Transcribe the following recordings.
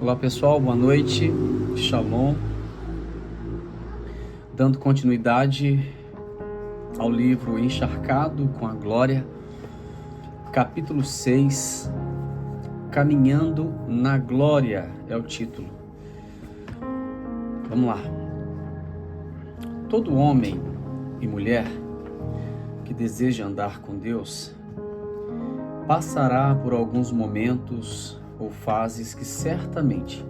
Olá pessoal, boa noite, Shalom. Dando continuidade ao livro Encharcado com a Glória, capítulo 6, Caminhando na Glória é o título. Vamos lá. Todo homem e mulher que deseja andar com Deus passará por alguns momentos ou fases que certamente,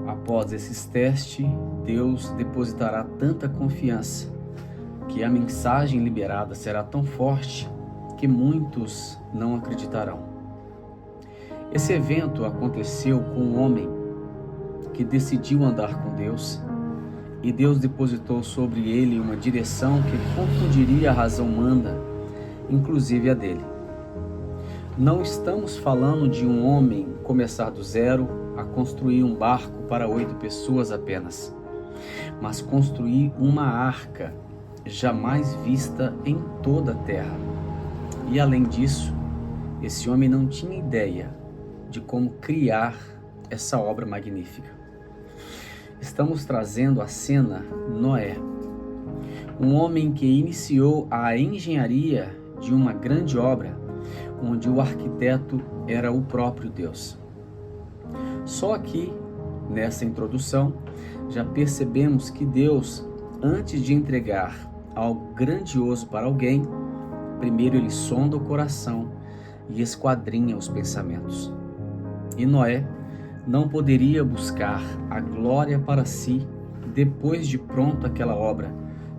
após esses testes, Deus depositará tanta confiança que a mensagem liberada será tão forte que muitos não acreditarão. Esse evento aconteceu com um homem que decidiu andar com Deus e Deus depositou sobre ele uma direção que confundiria a razão humana, inclusive a dele. Não estamos falando de um homem começar do zero a construir um barco para 8 pessoas apenas, mas construir uma arca jamais vista em toda a terra. E além disso, esse homem não tinha ideia de como criar essa obra magnífica. Estamos trazendo à cena Noé, um homem que iniciou a engenharia de uma grande obra, onde o arquiteto era o próprio Deus. Só aqui, nessa introdução, já percebemos que Deus, antes de entregar algo grandioso para alguém, primeiro ele sonda o coração e esquadrinha os pensamentos. E Noé não poderia buscar a glória para si depois de pronta aquela obra,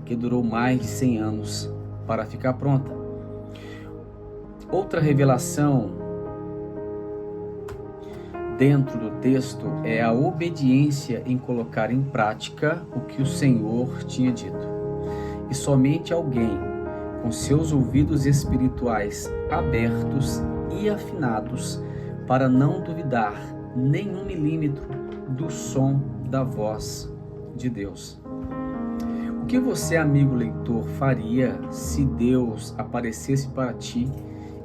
que durou mais de 100 anos para ficar pronta. Outra revelação dentro do texto é a obediência em colocar em prática o que o Senhor tinha dito. E somente alguém com seus ouvidos espirituais abertos e afinados para não duvidar nem 1 milímetro do som da voz de Deus. O que você, amigo leitor, faria se Deus aparecesse para ti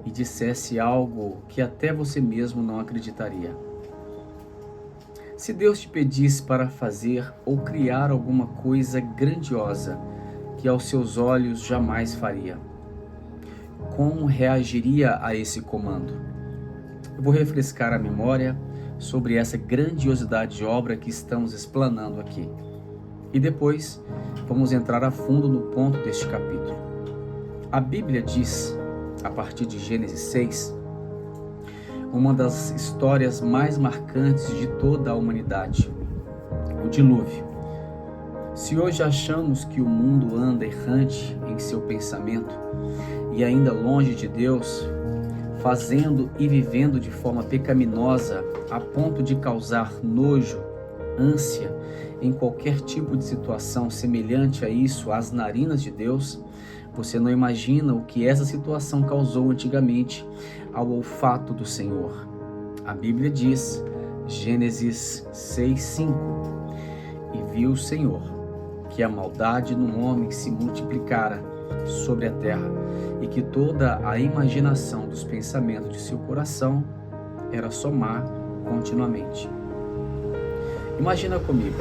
e dissesse algo que até você mesmo não acreditaria? Se Deus te pedisse para fazer ou criar alguma coisa grandiosa que aos seus olhos jamais faria, como reagiria a esse comando? Eu vou refrescar a memória sobre essa grandiosidade de obra que estamos explanando aqui. E depois vamos entrar a fundo no ponto deste capítulo. A Bíblia diz, a partir de Gênesis 6, uma das histórias mais marcantes de toda a humanidade, o dilúvio. Se hoje achamos que o mundo anda errante em seu pensamento e ainda longe de Deus, fazendo e vivendo de forma pecaminosa a ponto de causar nojo, ânsia em qualquer tipo de situação semelhante a isso às narinas de Deus, você não imagina o que essa situação causou antigamente ao olfato do Senhor. A Bíblia diz, Gênesis 6:5, e viu o Senhor que a maldade no homem se multiplicara sobre a terra e que toda a imaginação dos pensamentos de seu coração era só má continuamente. Imagina comigo,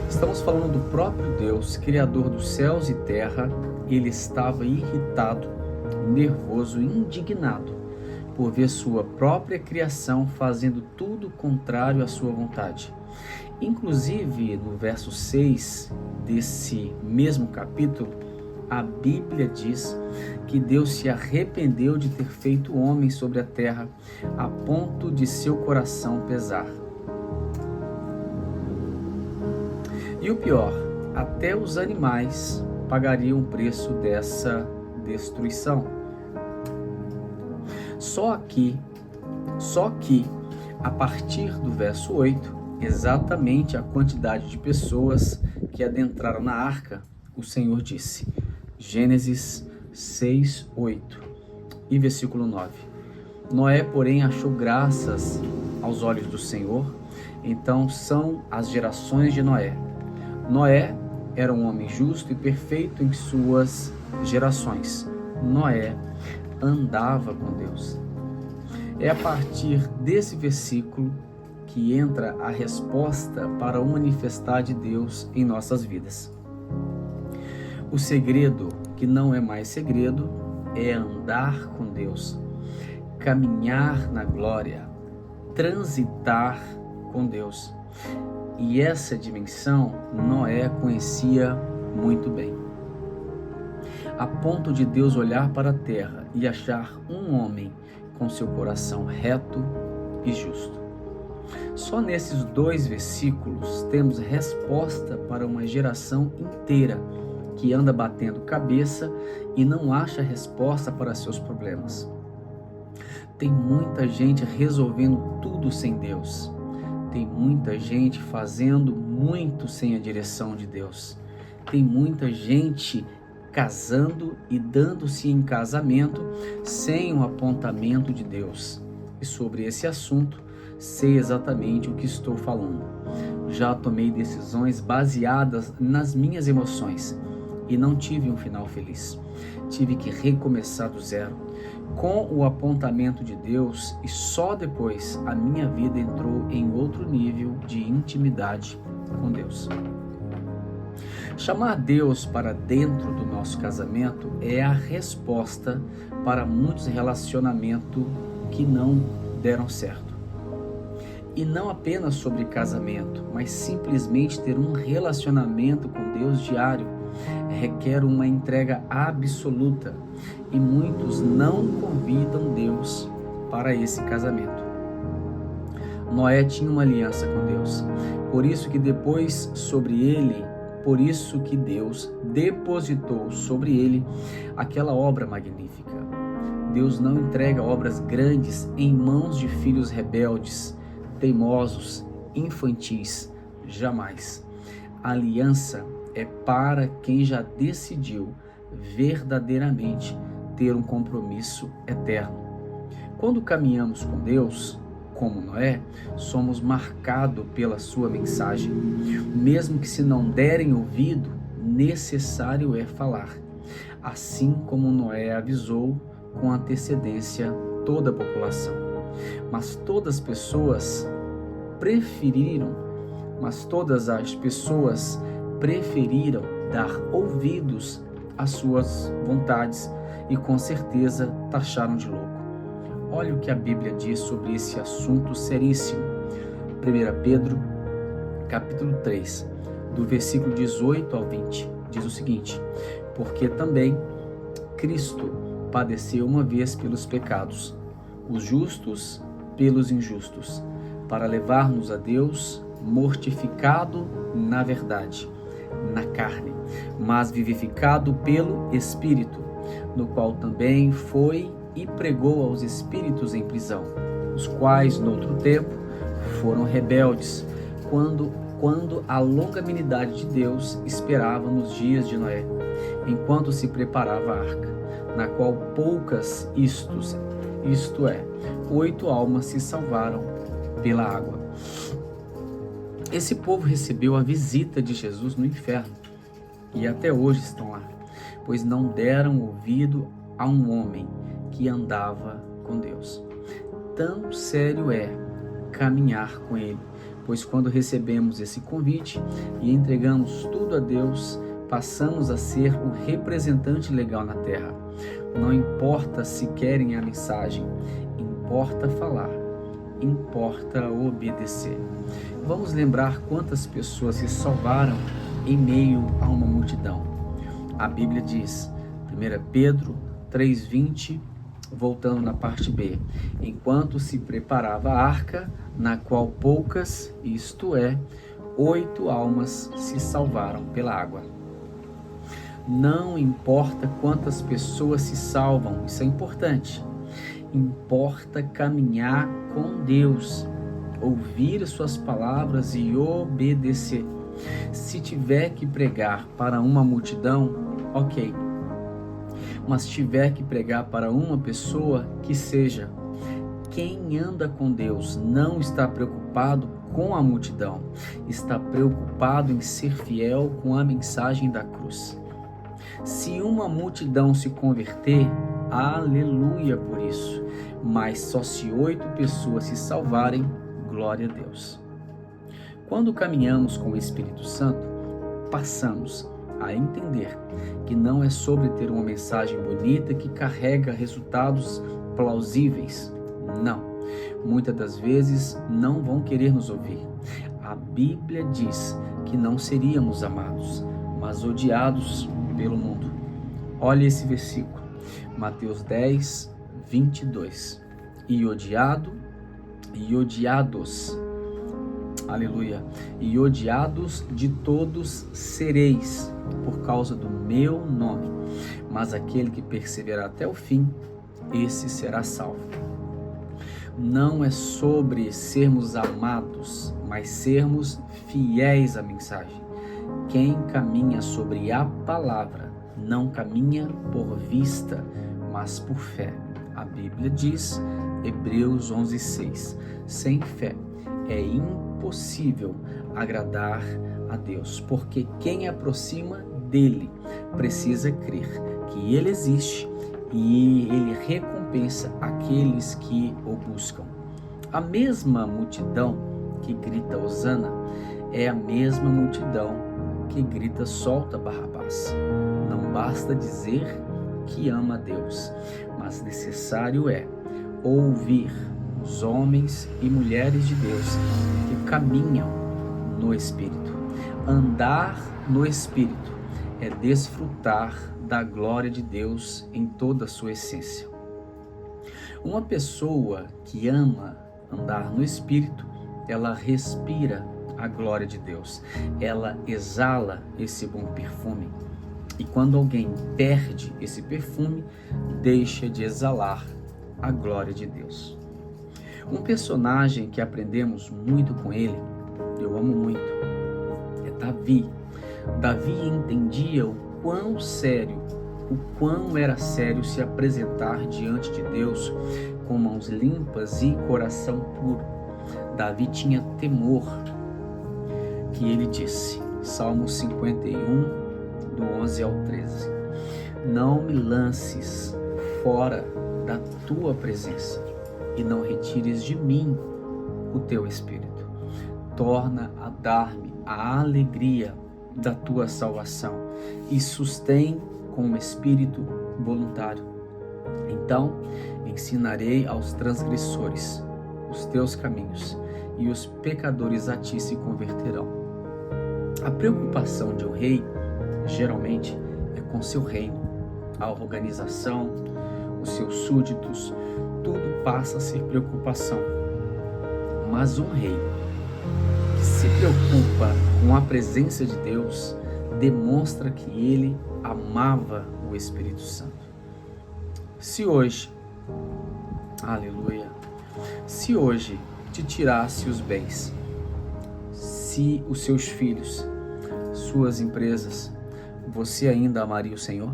estamos falando do próprio Deus, Criador dos céus e terra. Ele estava irritado, nervoso, indignado por ver sua própria criação fazendo tudo contrário à sua vontade. Inclusive, no verso 6 desse mesmo capítulo, a Bíblia diz que Deus se arrependeu de ter feito o homem sobre a terra a ponto de seu coração pesar. E o pior, até os animais pagariam o preço dessa destruição. Só que, a partir do verso 8, exatamente a quantidade de pessoas que adentraram na arca, o Senhor disse, Gênesis 6:8 e versículo 9. Noé, porém, achou graças aos olhos do Senhor. Então são as gerações de Noé. Noé era um homem justo e perfeito em suas gerações. Noé andava com Deus. É a partir desse versículo que que entra a resposta para o manifestar de Deus em nossas vidas. O segredo, que não é mais segredo, é andar com Deus, caminhar na glória, transitar com Deus. E essa dimensão Noé conhecia muito bem, a ponto de Deus olhar para a terra e achar um homem com seu coração reto e justo. Só nesses 2 versículos temos resposta para uma geração inteira que anda batendo cabeça e não acha resposta para seus problemas. Tem muita gente resolvendo tudo sem Deus. Tem muita gente fazendo muito sem a direção de Deus. Tem muita gente casando e dando-se em casamento sem o apontamento de Deus. E sobre esse assunto, sei exatamente o que estou falando. Já tomei decisões baseadas nas minhas emoções e não tive um final feliz. Tive que recomeçar do zero, com o apontamento de Deus, e só depois a minha vida entrou em outro nível de intimidade com Deus. Chamar Deus para dentro do nosso casamento é a resposta para muitos relacionamentos que não deram certo. E não apenas sobre casamento, mas simplesmente ter um relacionamento com Deus diário requer uma entrega absoluta, e muitos não convidam Deus para esse casamento. Noé tinha uma aliança com Deus, por isso que Deus depositou sobre ele aquela obra magnífica. Deus não entrega obras grandes em mãos de filhos rebeldes, teimosos, infantis, jamais. A aliança é para quem já decidiu verdadeiramente ter um compromisso eterno. Quando caminhamos com Deus, como Noé, somos marcados pela sua mensagem. Mesmo que se não derem ouvido, necessário é falar. Assim como Noé avisou com antecedência toda a população. Mas todas as pessoas preferiram dar ouvidos às suas vontades e com certeza taxaram de louco. Olha o que a Bíblia diz sobre esse assunto seríssimo. 1 Pedro, capítulo 3, do versículo 18 ao 20, diz o seguinte: porque também Cristo padeceu uma vez pelos pecados, os justos pelos injustos, para levar-nos a Deus, mortificado na verdade, na carne, mas vivificado pelo Espírito, no qual também foi e pregou aos espíritos em prisão, os quais, noutro tempo, foram rebeldes, quando a longanimidade de Deus esperava nos dias de Noé, enquanto se preparava a arca, na qual poucas, isto é, 8 almas se salvaram pela água. Esse povo recebeu a visita de Jesus no inferno e até hoje estão lá, pois não deram ouvido a um homem que andava com Deus. Tão sério é caminhar com Ele, pois quando recebemos esse convite e entregamos tudo a Deus, passamos a ser o representante legal na terra. Não importa se querem a mensagem, importa falar, importa obedecer. Vamos lembrar quantas pessoas se salvaram em meio a uma multidão. A Bíblia diz, 1 Pedro 3,20, voltando na parte B, enquanto se preparava a arca, na qual poucas, isto é, 8 almas se salvaram pela água. Não importa quantas pessoas se salvam, isso é importante. Importa caminhar com Deus, ouvir suas palavras e obedecer. Se tiver que pregar para uma multidão, ok. Mas se tiver que pregar para uma pessoa, que seja. Quem anda com Deus não está preocupado com a multidão, está preocupado em ser fiel com a mensagem da cruz. Se uma multidão se converter, aleluia por isso, mas só se 8 pessoas se salvarem, Glória a Deus. Quando caminhamos com o Espírito Santo, passamos a entender que não é sobre ter uma mensagem bonita que carrega resultados plausíveis. Não. Muitas das vezes não vão querer nos ouvir. A Bíblia diz que não seríamos amados, mas odiados pelo mundo. Olha esse versículo, Mateus 10, 22. E odiado, e odiados, aleluia, e odiados de todos sereis, por causa do meu nome. Mas aquele que perseverar até o fim, esse será salvo. Não é sobre sermos amados, mas sermos fiéis à mensagem. Quem caminha sobre a palavra não caminha por vista, mas por fé. A Bíblia diz, Hebreus 11:6, sem fé é impossível agradar a Deus, porque quem aproxima dele precisa crer que ele existe e ele recompensa aqueles que o buscam. A mesma multidão que grita Hosana é a mesma multidão que grita solta Barrabás. Não basta dizer que ama a Deus, mas necessário é ouvir os homens e mulheres de Deus que caminham no Espírito. Andar no Espírito é desfrutar da glória de Deus em toda a sua essência. Uma pessoa que ama andar no Espírito, ela respira a glória de Deus, ela exala esse bom perfume. E quando alguém perde esse perfume, deixa de exalar a glória de Deus. Um personagem que aprendemos muito com ele, eu amo muito, é Davi. Davi entendia o quão era sério se apresentar diante de Deus com mãos limpas e coração puro. Davi tinha temor, que ele disse, Salmo 51, do 11 ao 13, não me lances fora da tua presença e não retires de mim o teu Espírito. Torna a dar-me a alegria da tua salvação e sustém com um espírito voluntário. Então ensinarei aos transgressores os teus caminhos e os pecadores a ti se converterão. A preocupação de um rei geralmente é com seu reino, a organização, os seus súditos, tudo passa a ser preocupação. Mas um rei que se preocupa com a presença de Deus demonstra que ele amava o Espírito Santo. Se hoje, aleluia, se hoje te tirasse os bens, se os seus filhos, suas empresas, você ainda amaria o Senhor?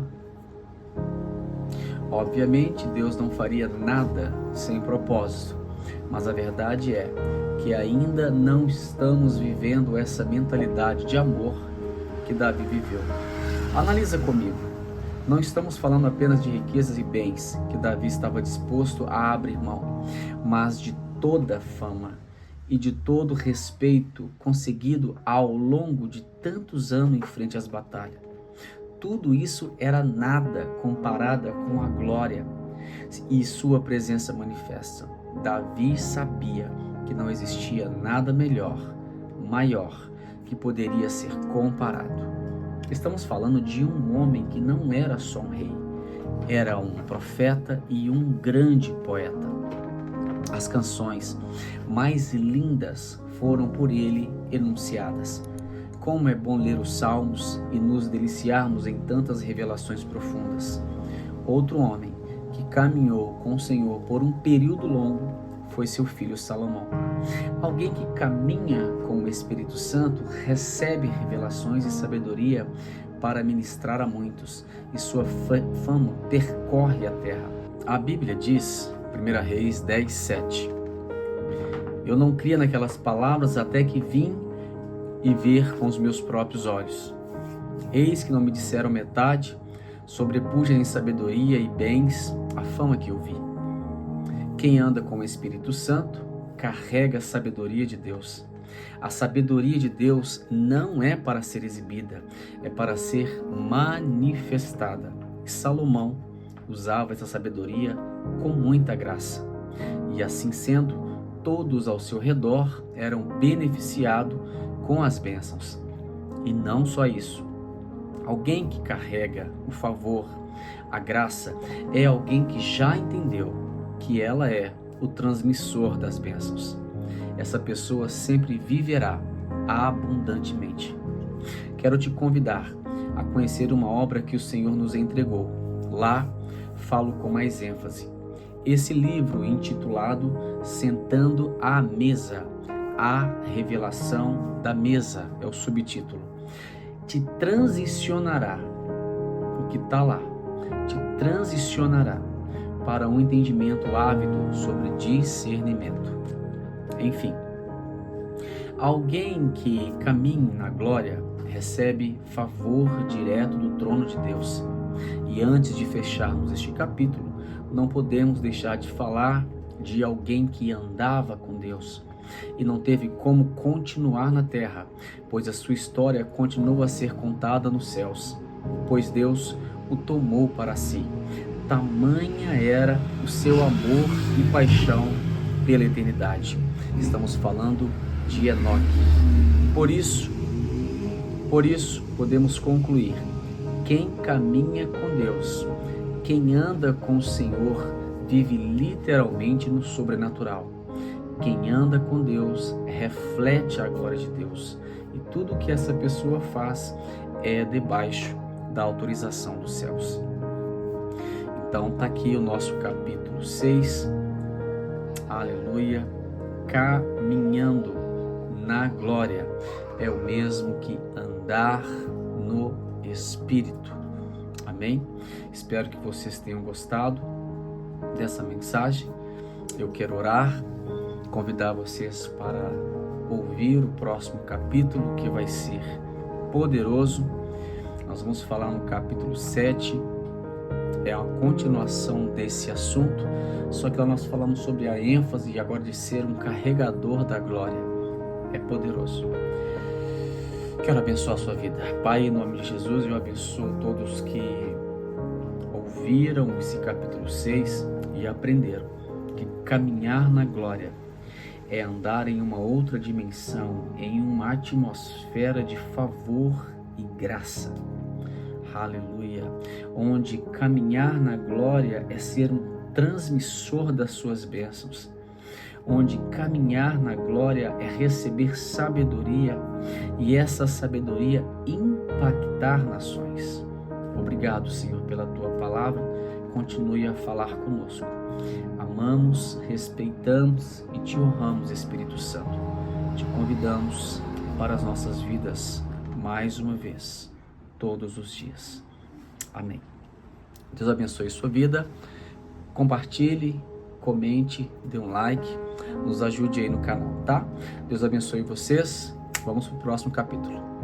Obviamente, Deus não faria nada sem propósito, mas a verdade é que ainda não estamos vivendo essa mentalidade de amor que Davi viveu. Analisa comigo. Não estamos falando apenas de riquezas e bens que Davi estava disposto a abrir mão, mas de toda a fama e de todo o respeito conseguido ao longo de tantos anos em frente às batalhas. Tudo isso era nada comparada com a glória e sua presença manifesta. Davi sabia que não existia nada melhor, maior, que poderia ser comparado. Estamos falando de um homem que não era só um rei, era um profeta e um grande poeta. As canções mais lindas foram por ele enunciadas. Como é bom ler os Salmos e nos deliciarmos em tantas revelações profundas. Outro homem que caminhou com o Senhor por um período longo foi seu filho Salomão. Alguém que caminha com o Espírito Santo recebe revelações e sabedoria para ministrar a muitos, e sua fama percorre a terra. A Bíblia diz, 1 Reis 10, 7, eu não cria naquelas palavras até que vim e ver com os meus próprios olhos. Eis que não me disseram metade, sobrepuja em sabedoria e bens a fama que eu vi. Quem anda com o Espírito Santo carrega a sabedoria de Deus. A sabedoria de Deus não é para ser exibida, é para ser manifestada. E Salomão usava essa sabedoria com muita graça. E assim sendo, todos ao seu redor eram beneficiados com as bênçãos. E não só isso. Alguém que carrega o favor, a graça, é alguém que já entendeu que ela é o transmissor das bênçãos. Essa pessoa sempre viverá abundantemente. Quero te convidar a conhecer uma obra que o Senhor nos entregou. Lá falo com mais ênfase. Esse livro intitulado Sentando à Mesa, a revelação da mesa, é o subtítulo. Te transicionará, o que está lá, te transicionará para um entendimento ávido sobre discernimento. Enfim, alguém que caminha na glória recebe favor direto do trono de Deus. E antes de fecharmos este capítulo, não podemos deixar de falar de alguém que andava com Deus e não teve como continuar na terra, pois a sua história continua a ser contada nos céus, pois Deus o tomou para si. Tamanha era o seu amor e paixão pela eternidade. Estamos falando de Enoque. Por isso, podemos concluir: quem caminha com Deus, quem anda com o Senhor, vive literalmente no sobrenatural. Quem anda com Deus reflete a glória de Deus. E tudo que essa pessoa faz é debaixo da autorização dos céus. Então está aqui o nosso capítulo 6. Aleluia. Caminhando na glória é o mesmo que andar no Espírito. Amém? Espero que vocês tenham gostado dessa mensagem. Eu quero orar, convidar vocês para ouvir o próximo capítulo, que vai ser poderoso. Nós vamos falar no capítulo 7, é a continuação desse assunto, só que lá nós falamos sobre a ênfase agora de ser um carregador da glória. É poderoso. Quero abençoar a sua vida. Pai, em nome de Jesus, eu abençoo todos que ouviram esse capítulo 6 e aprenderam que caminhar na glória é andar em uma outra dimensão, em uma atmosfera de favor e graça. Aleluia. Onde caminhar na glória é ser um transmissor das suas bênçãos. Onde caminhar na glória é receber sabedoria e essa sabedoria impactar nações. Obrigado, Senhor, pela Tua palavra. Continue a falar conosco. Amamos, respeitamos e Te honramos, Espírito Santo. Te convidamos para as nossas vidas mais uma vez, todos os dias. Amém. Deus abençoe sua vida. Compartilhe, comente, dê um like, nos ajude aí no canal, tá? Deus abençoe vocês. Vamos para o próximo capítulo.